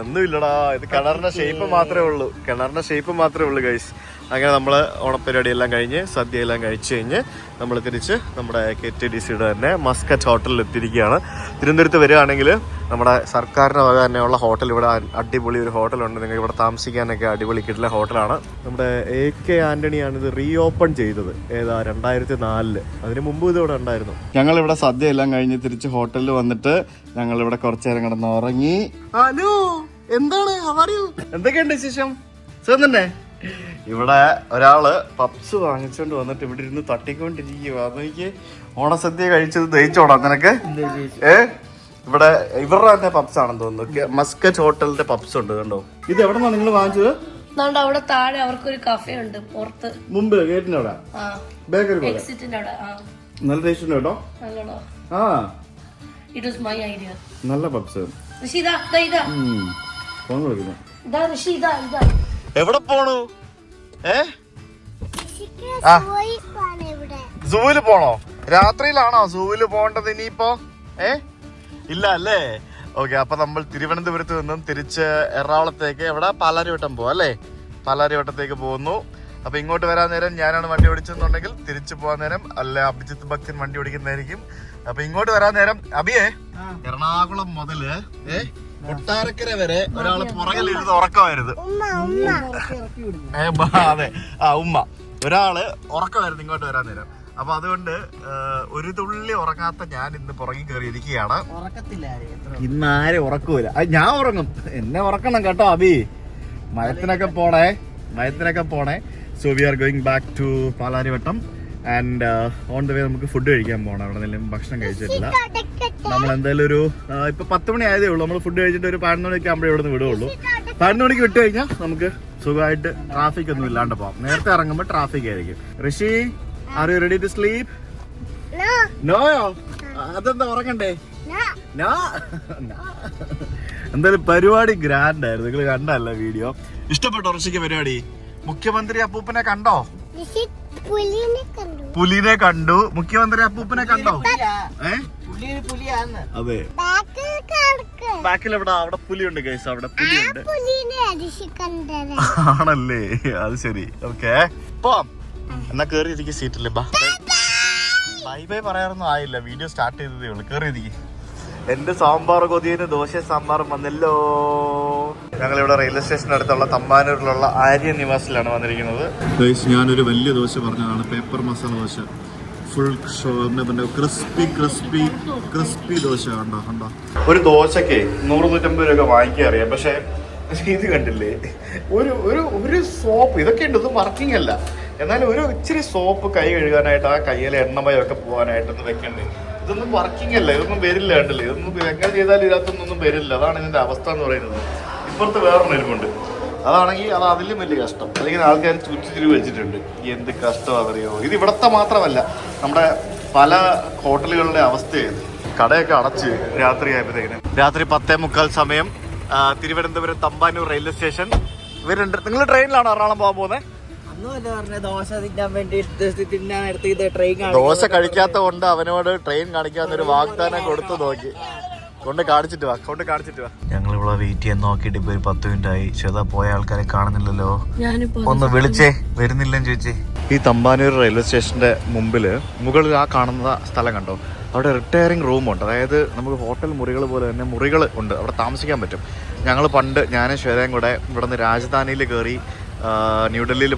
ഒന്നുമില്ലടാ, ഇത് കിണറിന്റെ ഷേപ്പ് മാത്രമേ ഉള്ളൂ. ഗൈസ് അങ്ങനെ നമ്മൾ ഓണപ്പരിപാടിയെല്ലാം കഴിഞ്ഞ് സദ്യയെല്ലാം കഴിച്ച് കഴിഞ്ഞ് നമ്മൾ തിരിച്ച് നമ്മുടെ KTDCയുടെ തന്നെ മസ്കറ്റ് ഹോട്ടലിൽ എത്തിയിരിക്കുകയാണ്. തിരുവനന്തപുരത്ത് വരികയാണെങ്കിൽ നമ്മുടെ സർക്കാരിൻ്റെ വക തന്നെയുള്ള ഹോട്ടൽ ഇവിടെ അടിപൊളി ഒരു ഹോട്ടലുണ്ട്. നിങ്ങൾക്ക് ഇവിടെ താമസിക്കാനൊക്കെ അടിപൊളി കിട്ടുന്ന ഹോട്ടലാണ്. നമ്മുടെ AK ആൻ്റണിയാണ് ഇത് റീ ഓപ്പൺ ചെയ്തത്. ഏതാ 2004. അതിന് മുമ്പ് ഇത് ഇവിടെ ഉണ്ടായിരുന്നു. ഞങ്ങളിവിടെ സദ്യ എല്ലാം കഴിഞ്ഞ് തിരിച്ച് ഹോട്ടലിൽ വന്നിട്ട് ഞങ്ങളിവിടെ കുറച്ചു നേരം കിടന്ന് ഉറങ്ങി. ഹലോ, എന്താണ് എന്തൊക്കെയുണ്ട് വിശേഷം? സുഖം തന്നെ. ഇവിടെ ഒരാള് പപ്സ് വാങ്ങിച്ചോണ്ട് വന്നിട്ട് ഇവിടെ ഇരുന്ന് തട്ടിക്കൊണ്ടിരിക്കുക. അതെനിക്ക് ഓണസദ്യ കഴിച്ചത് ദഹിച്ചോടാ നിനക്ക്? ഇവിടെ ഇവരുടെ തന്നെ പപ്സ് ആണെന്ന് തോന്നുന്നു. മസ്കറ്റ് ഹോട്ടലിന്റെ പപ്സ് ഉണ്ട് കണ്ടോ. ഇത് എവിടെ നിന്നാണ് നിങ്ങൾ വാങ്ങിച്ചത്? അവിടെ താഴെ അവർക്കൊരു കഫേ ഉണ്ട് പുറത്ത്, മുമ്പ് ഗേറ്റിന്റെ അവിടെ ബേക്കറി എക്സിറ്റിന്റെ അവിടെ. നല്ല ടേസ്റ്റ് ഉണ്ട് കേട്ടോ. ആ, ഇറ്റ് വാസ് മൈ ഐഡിയ. നല്ല പപ്സ്. എവിടെ പോണു? സൂവില് പോണോ? രാത്രിയിലാണോ സൂവില് പോണ്ടത് ഇനിയിപ്പോ? ഇല്ല അല്ലേ? ഓക്കെ, അപ്പൊ നമ്മൾ തിരുവനന്തപുരത്ത് നിന്നും തിരിച്ച് എറണാകുളത്തേക്ക് എവിടെ പാലാരിവട്ടം പോവാ അല്ലേ? പാലാരിവട്ടത്തേക്ക് പോകുന്നു. അപ്പൊ ഇങ്ങോട്ട് വരാൻ നേരം ഞാനാണ് വണ്ടി ഓടിച്ചെന്നുണ്ടെങ്കിൽ തിരിച്ചു പോകാൻ നേരം അല്ല അഭിജിത്ത് ഭക്തൻ വണ്ടി ഓടിക്കുന്നതായിരിക്കും. അപ്പൊ ഇങ്ങോട്ട് വരാൻ നേരം അഭിയേ എറണാകുളം മുതല് കൊട്ടാരക്കര വരെ ഒരാള് പുറകിലിരുന്ന് ഉറക്കമായിരുന്നു. അതെ, ഉമ്മ ഒരാള് ഉറക്കമായിരുന്നു ഇങ്ങോട്ട് വരാൻ നേരം. അപ്പൊ അതുകൊണ്ട് ഒരു തുള്ളി ഉറങ്ങാത്ത ഞാൻ ഇന്ന് പുറകിൽ കയറി ഇരിക്കുകയാണ്. ഇന്ന് ആരും ഉറക്കൂല. ഞാൻ ഉറങ്ങും, എന്നെ ഉറക്കണം കേട്ടോ അബി. മയത്തിനൊക്കെ പോണേ. So we are going back to Palarivattom and on the way നമുക്ക് ഫുഡ് കഴിക്കാൻ പോകണം. അവിടെ നിന്നും ഭക്ഷണം കഴിച്ചിട്ടില്ല. നമ്മൾ എന്തായാലും ഒരു ഇപ്പൊ 10 മണി ആയതേ ഉള്ളൂ. നമ്മൾ ഫുഡ് കഴിച്ചിട്ട് ഒരു 11 മണിക്ക് ആകുമ്പോഴേ ഇവിടെ നിന്ന് വിടുകയുള്ളൂ. 11 മണിക്ക് വിട്ട് കഴിഞ്ഞാൽ നമുക്ക് സുഖമായിട്ട് ട്രാഫിക് ഒന്നും ഇല്ലാണ്ട് പോകാം. നേരത്തെ ഇറങ്ങുമ്പോൾ ട്രാഫിക് ആയിരിക്കും. Rishi, are you ready to sleep? നോയോ? അതെന്താ ഉറങ്ങണ്ടേ? എന്തായാലും പരിപാടി ഗ്രാൻഡ് ആയിരുന്നു. നിങ്ങൾ കണ്ടല്ല വീഡിയോ? ഇഷ്ടപ്പെട്ടോ ഋഷിക്ക് പരിപാടി? മുഖ്യമന്ത്രി അപ്പൂപ്പനെ കണ്ടോ? പുലിനെ കണ്ടു. മുഖ്യമന്ത്രി അപ്പൂപ്പനെ കണ്ടോ? അതെ, ബാക്കിൽ എവിടെ? അവിടെ പുലിയുണ്ട് ഗൈസ്, അവിടെ പുലിയുണ്ട്. ആണല്ലേ? അത് ശരി. ഓക്കെ, പോവാം. എന്നാ കേറി ഇരിക്കും സീറ്റില്. ബൈ ബൈ പറയാറൊന്നും ആയില്ല, വീഡിയോ സ്റ്റാർട്ട് ചെയ്തതേ ഉള്ളു. കേറി ഇരിക്കും. എന്റെ സാമ്പാർ കൊതിയന് ദോശ സാമ്പാറും വന്നല്ലോ. ഞങ്ങളിവിടെ റെയിൽവേ സ്റ്റേഷന് അടുത്തുള്ള തമ്പാനൂരിലുള്ള ആര്യ നിവാസിലാണ് വന്നിരിക്കുന്നത്. ഞാനൊരു വലിയ ദോശ പറഞ്ഞതാണ്, paper masala dosa. Full crispy dosa. കണ്ടോ? ഒരു ദോശക്ക് 100-150 രൂപ വാങ്ങിക്കാൻ അറിയാം. പക്ഷെ ഇത് കണ്ടില്ലേ, ഒരു സോപ്പ് ഇതൊക്കെ ഉണ്ട്. ഇത് വർക്കിംഗ് അല്ല, എന്നാലും ഒരു ഇച്ചിരി സോപ്പ് കൈ കഴുകാനായിട്ട് ആ കയ്യിലെ എണ്ണമയൊക്കെ പോകാനായിട്ടൊന്ന് വെക്കണ്ടേ. ഇതൊന്നും വർക്കിംഗ് അല്ല, ഇതൊന്നും വരില്ല. കണ്ടില്ലേ, ഇതൊന്നും എങ്ങനെ ചെയ്താലും ഇതിനകത്തൊന്നും വരില്ല. അതാണ് ഇതിന്റെ അവസ്ഥ എന്ന് പറയുന്നത്. ഇപ്പുറത്ത് വേറൊരു എരിവുണ്ട്, അതാണെങ്കിൽ അത് അതിലും വലിയ കഷ്ടം. അല്ലെങ്കിൽ ആൾക്കാർ ചുറ്റിത്തിരി വെച്ചിട്ടുണ്ട്. എന്ത് കഷ്ടമാണെന്നറിയോ. ഇത് ഇവിടത്തെ മാത്രമല്ല, നമ്മുടെ പല ഹോട്ടലുകളുടെ അവസ്ഥയാണ്. കടയൊക്കെ അടച്ച് രാത്രി ആയപ്പോഴത്തേക്കിന്. രാത്രി 10:45 സമയം തിരുവനന്തപുരം തമ്പാനൂർ റെയിൽവേ സ്റ്റേഷൻ. ഇവരുണ്ട്. നിങ്ങൾ ട്രെയിനിലാണോ എറണാകുളം പോകാൻ പോകുന്നത്? ദോശ കഴിക്കാത്ത കൊണ്ട് അവനോട് ട്രെയിൻ കാണിക്കാന്നൊരു വാഗ്ദാനം കൊടുത്തു നോക്കി. കൊണ്ട് കാണിച്ചിട്ട് വാ. ഞങ്ങളിവിടെ വെയിറ്റ് ചെയ്യാൻ നോക്കിയിട്ട് ഇപ്പൊ 10 മിനിറ്റ് ആയി. ചേതാ പോയ ആൾക്കാരെ കാണുന്നില്ലല്ലോ. ഒന്ന് വിളിച്ചേ, വരുന്നില്ലെന്ന് ചോദിച്ചേ. ഈ തമ്പാനൂർ റെയിൽവേ സ്റ്റേഷന്റെ മുമ്പില് മുകളിൽ ആ കാണുന്ന സ്ഥലം കണ്ടോ? അവിടെ റിട്ടയറിംഗ് റൂമുണ്ട്. അതായത് നമുക്ക് ഹോട്ടൽ മുറികൾ പോലെ തന്നെ മുറികൾ ഉണ്ട്, അവിടെ താമസിക്കാൻ പറ്റും. ഞങ്ങൾ പണ്ട് ഞാനും ശ്വേതയും കൂടെ ഇവിടെ നിന്ന് രാജധാനിയിൽ കയറി ന്യൂഡൽഹിയിൽ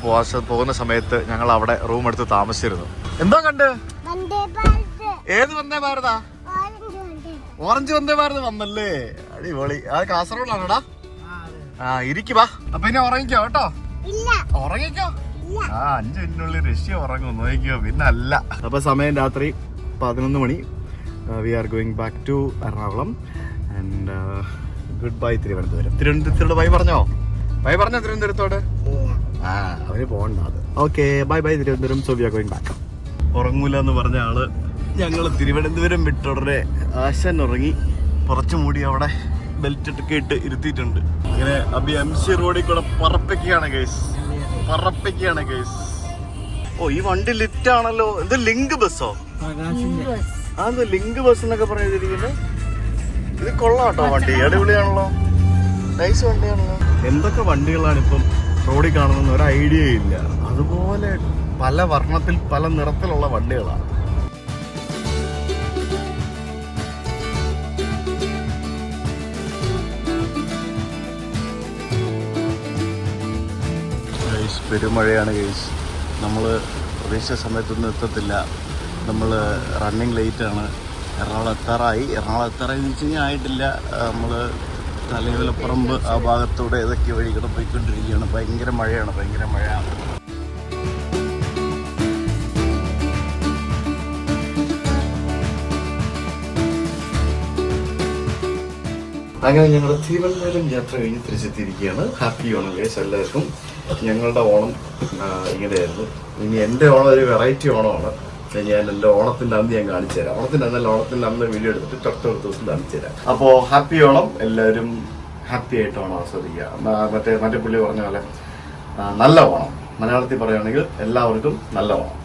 പോകുന്ന സമയത്ത് ഞങ്ങൾ അവിടെ റൂം എടുത്ത് താമസിച്ചിരുന്നു. എന്തോ കണ്ട്? ഏത് വന്ദേ ഭാരതാ? ഓറഞ്ച് വന്ദേ ഭാരത് വന്നല്ലേ? അടിപൊളി. അത് കാസർഗോഡാണോടാ? ഇരിക്കുവാ. അപ്പൊ ഇനി ഉറങ്ങിക്കോ കേട്ടോ. ഉറങ്ങിക്കോ. 5 മിനിറ്റിനുള്ളിൽ റഷ്യ ഉറങ്ങും, നോക്കിക്കോ. പിന്നെ അല്ല. അപ്പൊ സമയം രാത്രി 11 മണി. We are going back to Ernakulam and goodbye Thiruvananthapuram. തിരുവനന്തപുരത്തോട് ബൈ പറഞ്ഞോ? തിരുവനന്തപുരത്തോട്? അവന് പോകണ്ട. അത് okay, bye bye Thiruvananthapuram. So we are going back. ഉറങ്ങൂല എന്ന് പറഞ്ഞ ആള് ഞങ്ങൾ തിരുവനന്തപുരം വിട്ടുടനെ ആശാൻ ഉറങ്ങി. കുറച്ചു മൂടി അവിടെ ബെൽറ്റ് ഒക്കെ ഇട്ട് ഇരുത്തിയിട്ടുണ്ട്. അങ്ങനെ അബി MC റോഡിൽ കൂടെ പറപ്പിക്കുകയാണ് ഗൈസ്. ഓ, ഈ വണ്ടി ലിറ്റ് ആണല്ലോ. എന്ത് ലിങ്ക് ബസ്സോ? അതെന്താ ലിങ്ക് ബസ് എന്നൊക്കെ പറഞ്ഞിരിക്കുന്നത്? ഇത് കൊള്ളാം കേട്ടോ വണ്ടി, അടിപൊളിയാണല്ലോ, നൈസ് വണ്ടിയാണല്ലോ. എന്തൊക്കെ വണ്ടികളാണ് ഇപ്പം റോഡിൽ കാണുന്ന ഒരു ഐഡിയ ഇല്ല. അതുപോലെ പല വർണ്ണത്തിൽ പല നിറത്തിലുള്ള വണ്ടികളാണ്. പെരുമഴയാണ് ഗൈസ്. നമ്മൾ പ്രതീക്ഷിച്ച സമയത്തൊന്നും എത്തത്തില്ല. നമ്മൾ റണ്ണിങ് ലേറ്റാണ്. എറണാകുളം എത്താറായി എന്ന് വെച്ച് കഴിഞ്ഞാൽ ആയിട്ടില്ല. നമ്മൾ തലയോലപ്പറമ്പ് ആ ഭാഗത്തൂടെ ഏതൊക്കെ വഴികൂടെ പോയിക്കൊണ്ടിരിക്കുകയാണ്. ഭയങ്കര മഴയാണ്. അങ്ങനെ ഞങ്ങളുടെ തിരുവനന്തപുരം യാത്ര കഴിഞ്ഞ് തിരിച്ചെത്തിയിരിക്കുകയാണ്. ഹാപ്പി ഓണം ഗൈസ് എല്ലാവർക്കും. ഞങ്ങളുടെ ഓണം ഇങ്ങനെയായിരുന്നു. ഇനി എൻ്റെ ഓണം ഒരു വെറൈറ്റി ഓണമാണ്. ഞാൻ എൻ്റെ ഓണത്തിൻ്റെ അന്ന് ഞാൻ കാണിച്ചു തരാം. ഓണത്തിൻ്റെ അന്ന് വീഡിയോ എടുത്തിട്ട് തൊട്ടടുത്ത ദിവസം കാണിച്ചു തരാം. അപ്പോൾ ഹാപ്പി ഓണം. എല്ലാവരും ഹാപ്പി ആയിട്ട് ഓണം ആസ്വദിക്കുക. മറ്റേ പുള്ളി പറഞ്ഞ പോലെ നല്ല ഓണം. മലയാളത്തിൽ പറയുകയാണെങ്കിൽ എല്ലാവർക്കും നല്ല ഓണം.